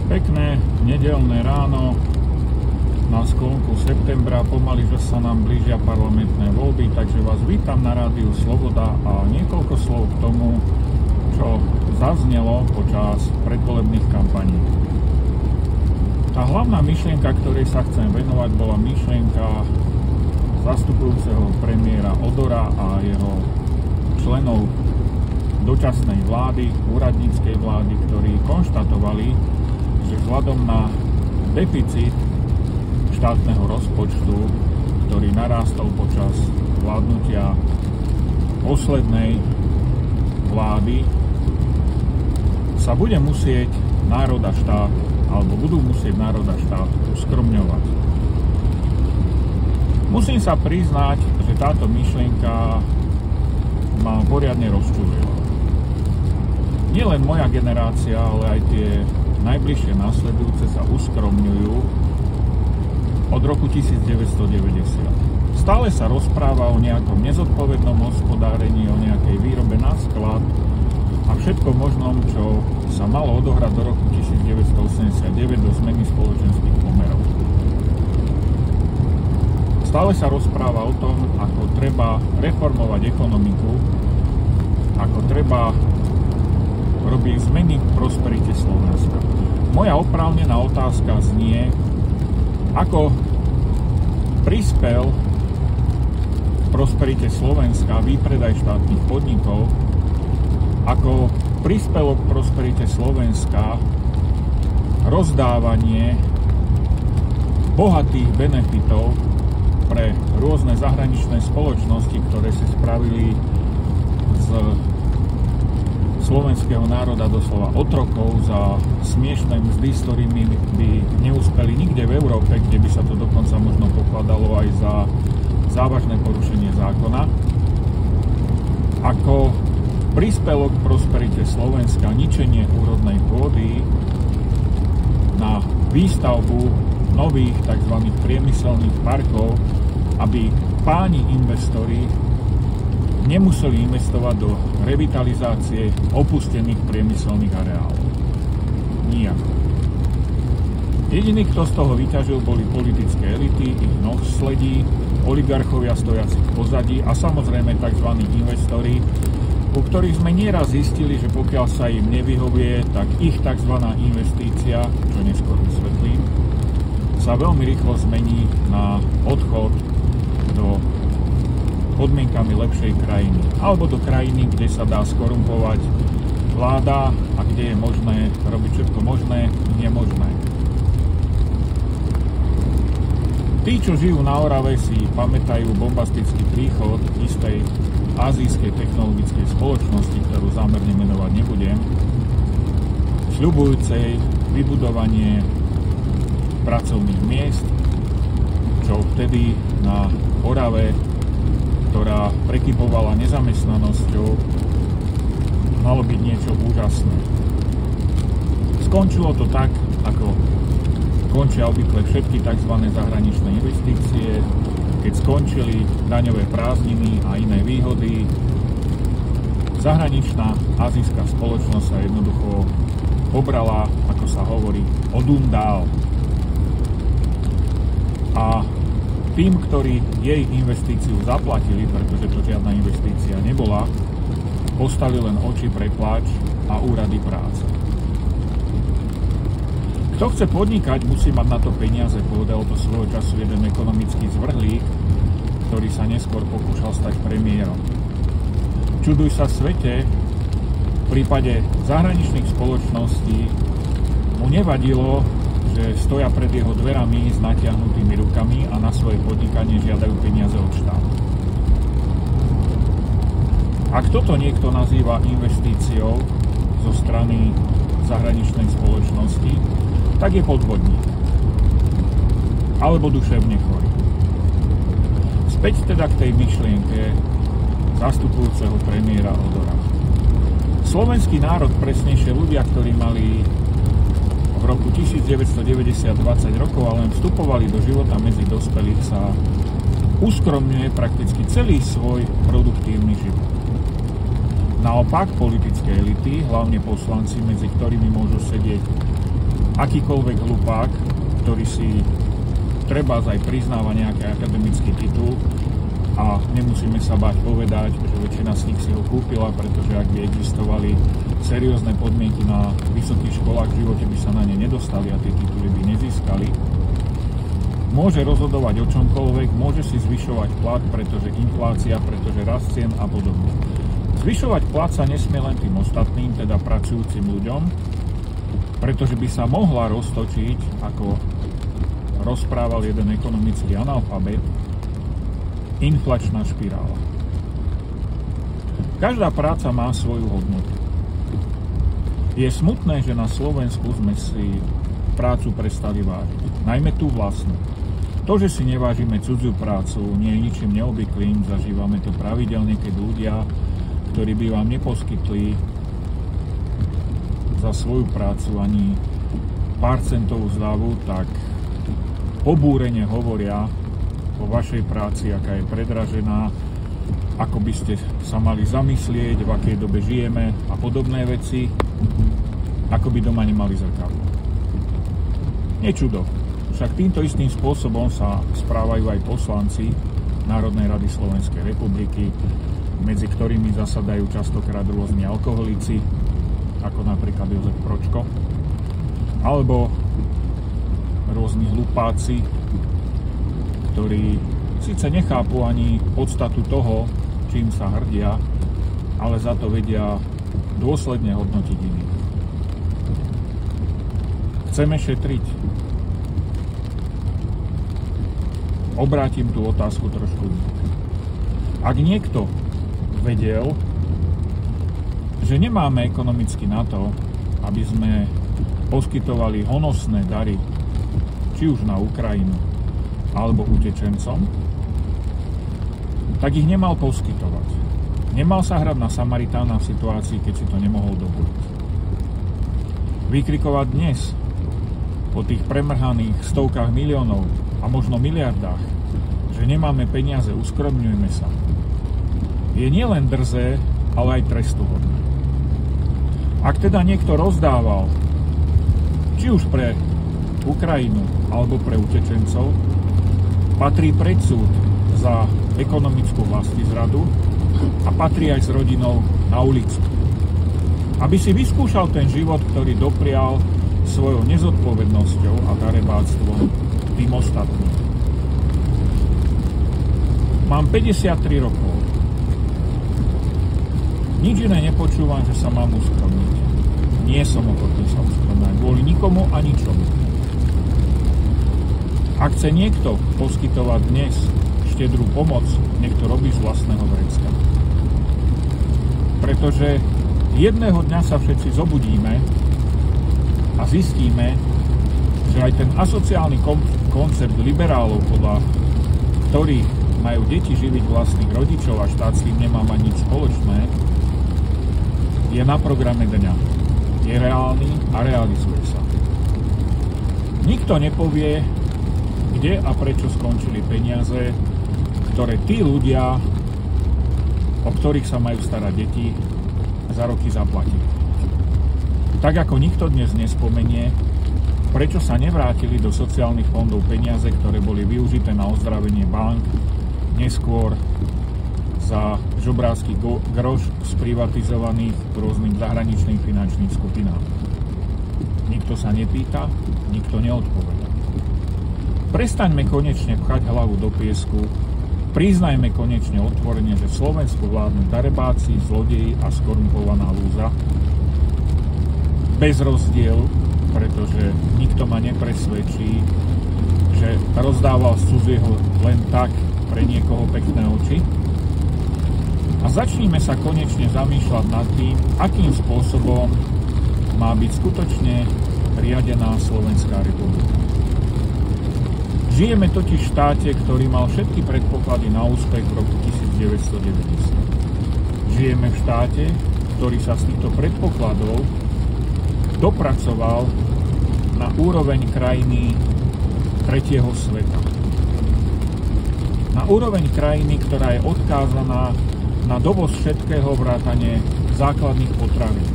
Pekné nedeľné ráno na sklonku septembra, pomaly, že sa nám blížia parlamentné voľby, takže vás vítam na rádiu Sloboda a niekoľko slov k tomu, čo zaznelo počas predvolebných kampaní. Tá hlavná myšlienka, ktorej sa chcem venovať, bola myšlienka zastupujúceho premiéra Odora a jeho členov dočasnej vlády, úradníckej vlády, ktorí konštatovali, že vzhľadom na deficit štátneho rozpočtu, ktorý narástol počas vládnutia poslednej vlády, sa bude musieť národ a štát, alebo budú musieť národ a štát uskromňovať. Musím sa priznať, že táto myšlienka ma poriadne rozčúlila. Nielen moja generácia, ale aj tie najbližšie následujúce sa uskromňujú od roku 1990. Stále sa rozpráva o nejakom nezodpovednom hospodárení, o nejakej výrobe na sklad a všetko možnom, čo sa malo odohrať do roku 1989 do zmeny spoločenských pomerov. Stále sa rozpráva o tom, ako treba reformovať ekonomiku, ako treba robiť zmeny v prosperite Slovenska. Moja oprávnená otázka znie, ako prispel v prosperite Slovenska výpredaj štátnych podnikov, ako prispelo k prosperite Slovenska rozdávanie bohatých benefitov pre rôzne zahraničné spoločnosti, ktoré si spravili z slovenského národa doslova otrokov za smiešné mzdy, s ktorými by neúspeli nikde v Európe, kde by sa to dokonca možno pokladalo aj za závažné porušenie zákona. Ako prispelo k prosperite Slovenska ničenie úrodnej pôdy na výstavbu nových tzv. Priemyselných parkov, aby páni investori nemuseli investovať do revitalizácie opustených priemyselných areálov. Nijako. Jediný, kto z toho vyťažil, boli politické elity, ich nosledí, oligarchovia stojaci v pozadí a samozrejme tzv. Investori, u ktorých sme nieraz zistili, že pokiaľ sa im nevyhovie, tak ich tzv. Investícia, čo neskôr vysvetlím, sa veľmi rýchlo zmení na odchod do podmienkami lepšej krajiny. Alebo do krajiny, kde sa dá skorumpovať vláda a kde je možné robiť všetko možné, nemožné. Tí, čo žijú na Orave, si pamätajú bombastický príchod istej azijskej technologickej spoločnosti, ktorú zámerne menovať nebudem, sľubujúcej vybudovanie pracovných miest, čo vtedy na Orave, ktorá prekypovala nezamestnanosťou, malo byť niečo úžasné. Skončilo to tak, ako končia obvykle všetky tzv. Zahraničné investície, keď skončili daňové prázdniny a iné výhody. Zahraničná azijská spoločnosť sa jednoducho pobrala, ako sa hovorí, odundál. A tým, ktorí jej investíciu zaplatili, pretože to žiadna investícia nebola, postali len oči pre pláč a úrady práce. Kto chce podnikať, musí mať na to peniaze, povedal to svojho času jeden ekonomický zvrhlík, ktorý sa neskôr pokúšal stať premiérom. Čuduj sa svete, v prípade zahraničných spoločností mu nevadilo, že stoja pred jeho dverami s natiahnutými rukami a na svoje podnikanie žiadajú peniaze od štátu. Ak toto niekto nazýva investíciou zo strany zahraničnej spoločnosti, tak je podvodník. Alebo duševne chorý. Späť teda k tej myšlienke zastupujúceho premiéra Odora. Slovenský národ, presnejšie ľudia, ktorí mali v roku 1990 20 rokov a len vstupovali do života medzi dospelých, sa uskromňuje prakticky celý svoj produktívny život. Naopak politické elity, hlavne poslanci, medzi ktorými môžu sedieť akýkoľvek hlupák, ktorý si treba aj priznáva nejaký akademický titul, a nemusíme sa báť povedať, že väčšina z nich si ho kúpila, pretože ak by existovali seriózne podmienky na vysokých školách, v živote by sa na ne nedostali a tie tituly by nezískali. Môže rozhodovať o čomkoľvek, môže si zvyšovať plat, pretože inflácia, pretože rast cien a podobne. Zvyšovať plat sa nesmie len tým ostatným, teda pracujúcim ľuďom, pretože by sa mohla roztočiť, ako rozprával jeden ekonomický analfabet, inflačná špirála. Každá práca má svoju hodnotu. Je smutné, že na Slovensku sme si prácu prestali vážiť, najmä tú vlastnú. To, že si nevážime cudziu prácu, nie je ničím neobvyklým, zažívame to pravidelne, keď ľudia, ktorí by vám neposkytli za svoju prácu ani pár centovú zľavu, tak pobúrene hovoria o vašej práci, aká je predražená, ako by ste sa mali zamyslieť, v akej dobe žijeme a podobné veci, ako by doma nemali zrkadlo. Nečudo. Však týmto istým spôsobom sa správajú aj poslanci Národnej rady Slovenskej republiky, medzi ktorými zasadajú častokrát rôzni alkoholici, ako napríklad Jozef Pročko, alebo rôzni hlupáci, ktorí síce nechápu ani podstatu toho, čím sa hrdia, ale za to vedia dôsledne hodnotiť iných. Chceme šetriť? Obrátim tú otázku trošku inak. Ak niekto vedel, že nemáme ekonomicky na to, aby sme poskytovali honosné dary, či už na Ukrajinu, alebo utečencom, tak ich nemal poskytovať. Nemal sa hrať na Samaritána v situácii, keď si to nemohol dovoliť. Vykrikovať dnes, po tých premrhaných stovkách miliónov a možno miliardách, že nemáme peniaze, uskromňujme sa, je nielen drzé, ale aj trestuhodné. Ak teda niekto rozdával, či už pre Ukrajinu alebo pre utečencov, patrí pred súd za ekonomickú vlastizradu a patrí aj s rodinou na ulicu. Aby si vyskúšal ten život, ktorý doprial svojou nezodpovednosťou a darebáctvom tým ostatným. Mám 53 rokov. Nič iné nepočúvam, že sa mám uskromniť. Nie som ochotný sa uskromniť kvôli nikomu a ničomu. Ak chce niekto poskytovať dnes štedrú pomoc, nech to robí z vlastného vrecka. Pretože jedného dňa sa všetci zobudíme a zistíme, že aj ten asociálny koncept liberálov, podľa ktorých majú deti živiť vlastných rodičov a štát s tým nemá mať nič spoločné, je na programe dňa. Je reálny a realizuje sa. Nikto nepovie, kde a prečo skončili peniaze, ktoré tí ľudia, o ktorých sa majú starať deti, za roky zaplatili. Tak ako nikto dnes nespomenie, prečo sa nevrátili do sociálnych fondov peniaze, ktoré boli využité na ozdravenie bank, neskôr za žobrácky groš sprivatizovaných rôznym zahraničným finančným skupinám. Nikto sa nepýta, nikto neodpovedá. Prestaňme konečne pchať hlavu do piesku, priznajme konečne otvorene, že v Slovensku vládnu darebáci, zlodeji a skorumpovaná lúza. Bez rozdielu, pretože nikto ma nepresvedčí, že rozdával z cudzieho len tak pre niekoho pekné oči. A začníme sa konečne zamýšľať nad tým, akým spôsobom má byť skutočne riadená Slovenská republika. Žijeme totiž v štáte, ktorý mal všetky predpoklady na úspech v roku 1990. Žijeme v štáte, ktorý sa z týchto predpokladov dopracoval na úroveň krajiny tretieho sveta. Na úroveň krajiny, ktorá je odkázaná na dovoz všetkého vrátane základných potravín.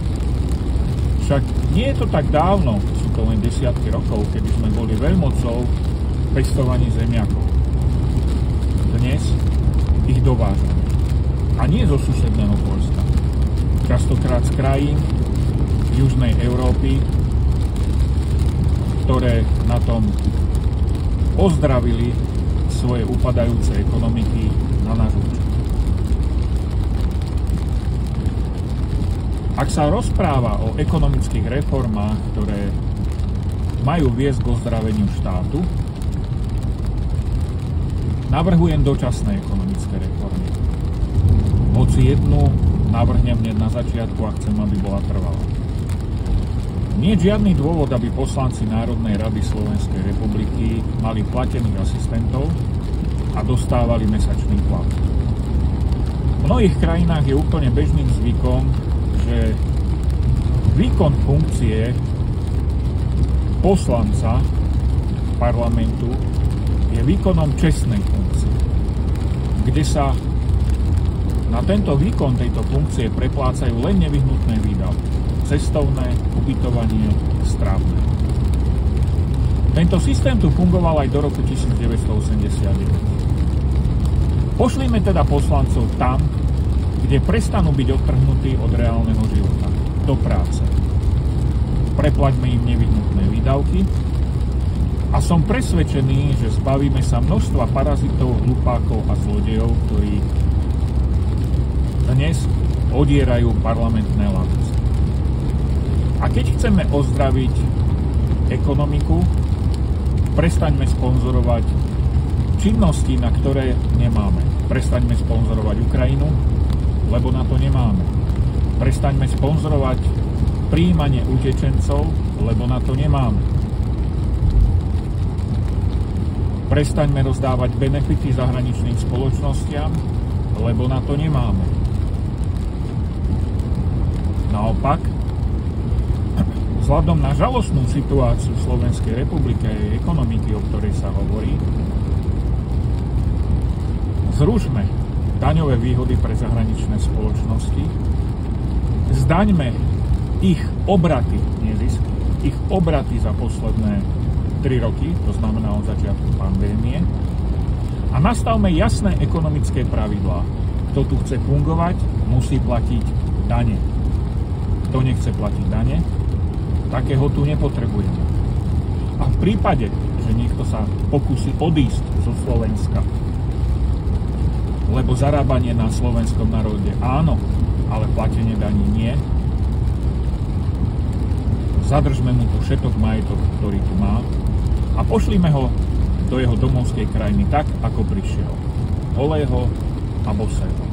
Však nie je to tak dávno, sú to to len desiatky rokov, kedy sme boli veľmocou v pestovaní zemiakov. Dnes ich dovážame. A nie zo susedného Poľska. Častokrát z krajín južnej Európy, ktoré na tom ozdravili svoje upadajúce ekonomiky na náš účet. Ak sa rozpráva o ekonomických reformách, ktoré majú viesť k ozdraveniu štátu, navrhujem dočasné ekonomické reformy. Hoci jednu navrhnem hneď na začiatku a chcem, aby bola trvalá. Nie je žiadny dôvod, aby poslanci Národnej rady Slovenskej republiky mali platených asistentov a dostávali mesačný plat. V mnohých krajinách je úplne bežným zvykom, že výkon funkcie poslanca parlamentu je výkonom čestnej funkcie, kde sa na tento výkon tejto funkcie preplácajú len nevyhnutné výdavky. Cestovné, ubytovanie, strávne. Tento systém tu fungoval aj do roku 1989. Pošlime teda poslancov tam, kde prestanú byť odtrhnutí od reálneho života, do práce. Preplaťme im nevyhnutné výdavky a som presvedčený, že zbavíme sa množstva parazitov, hlupákov a zlodejov, ktorí dnes odierajú parlamentné lavice. A keď chceme ozdraviť ekonomiku, prestaňme sponzorovať činnosti, na ktoré nemáme. Prestaňme sponzorovať Ukrajinu, lebo na to nemáme. Prestaňme sponzorovať prijímanie utečencov, lebo na to nemáme. Prestaňme rozdávať benefity zahraničným spoločnostiam, lebo na to nemáme. Naopak, vzhľadom na žalostnú situáciu Slovenskej republiky a jej ekonomiky, o ktorej sa hovorí, zrušme daňové výhody pre zahraničné spoločnosti, zdaňme ich obraty, nie zisk, ich obraty za posledné 3 roky, to znamená od začiatku pandémie, a nastavme jasné ekonomické pravidlá. Kto tu chce fungovať, musí platiť dane. Kto nechce platiť dane, takého tu nepotrebujeme. A v prípade, že niekto sa pokusí odísť zo Slovenska, lebo zarábanie na slovenskom národe áno, ale platenie daní nie, zadržme mu tu všetok majetok, ktorý tu má, a pošlime ho do jeho domovskej krajiny tak, ako prišiel. Holého a bosého.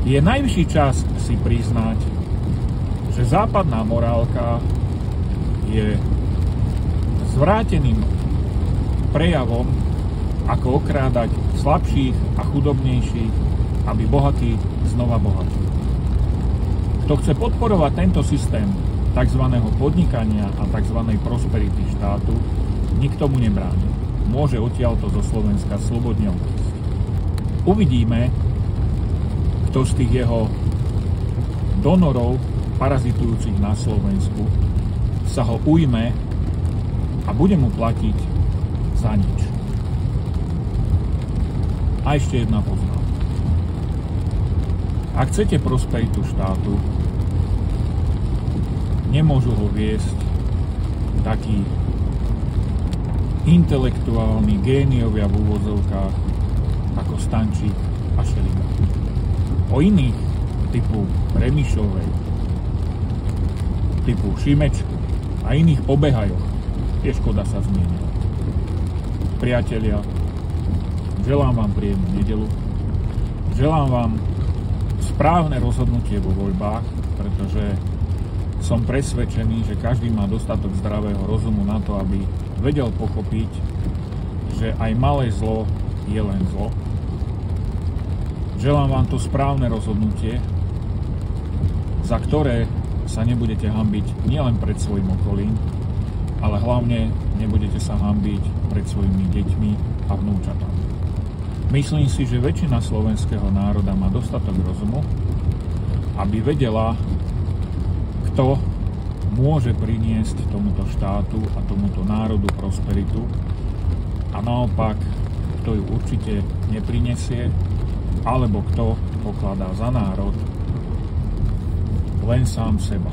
Je najvyšší čas si priznať, že západná morálka je zvráteným prejavom, ako okrádať slabších a chudobnejších, aby bohatí znova bohatí. Kto chce podporovať tento systém tzv. Podnikania a tzv. Prosperity štátu, nikto mu nebráni. Môže odtiaľto zo Slovenska slobodne odísť. Uvidíme, kto z tých jeho donorov parazitujúcich na Slovensku sa ho ujme a bude mu platiť za nič. A ešte jedna poznámka. Ak chcete prosperitu štátu, nemôžu ho viesť takí intelektuálni géniovia v úvodzovkách ako Stančík a Šeliga. O iných typu Remišovej, typu Šimečku a iných obehajoch je škoda sa zmieniť. Priatelia, želám vám príjemnú nedeľu, želám vám správne rozhodnutie vo voľbách, pretože som presvedčený, že každý má dostatok zdravého rozumu na to, aby vedel pochopiť, že aj malé zlo je len zlo. Želám vám to správne rozhodnutie, za ktoré sa nebudete hanbiť nielen pred svojim okolím, ale hlavne nebudete sa hanbiť pred svojimi deťmi a vnúčatami. Myslím si, že väčšina slovenského národa má dostatok rozumu, aby vedela, kto môže priniesť tomuto štátu a tomuto národu prosperitu a naopak, kto ju určite neprinesie, alebo kto pokladá za národ len sám seba.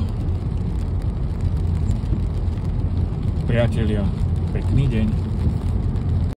Priatelia, pekný deň.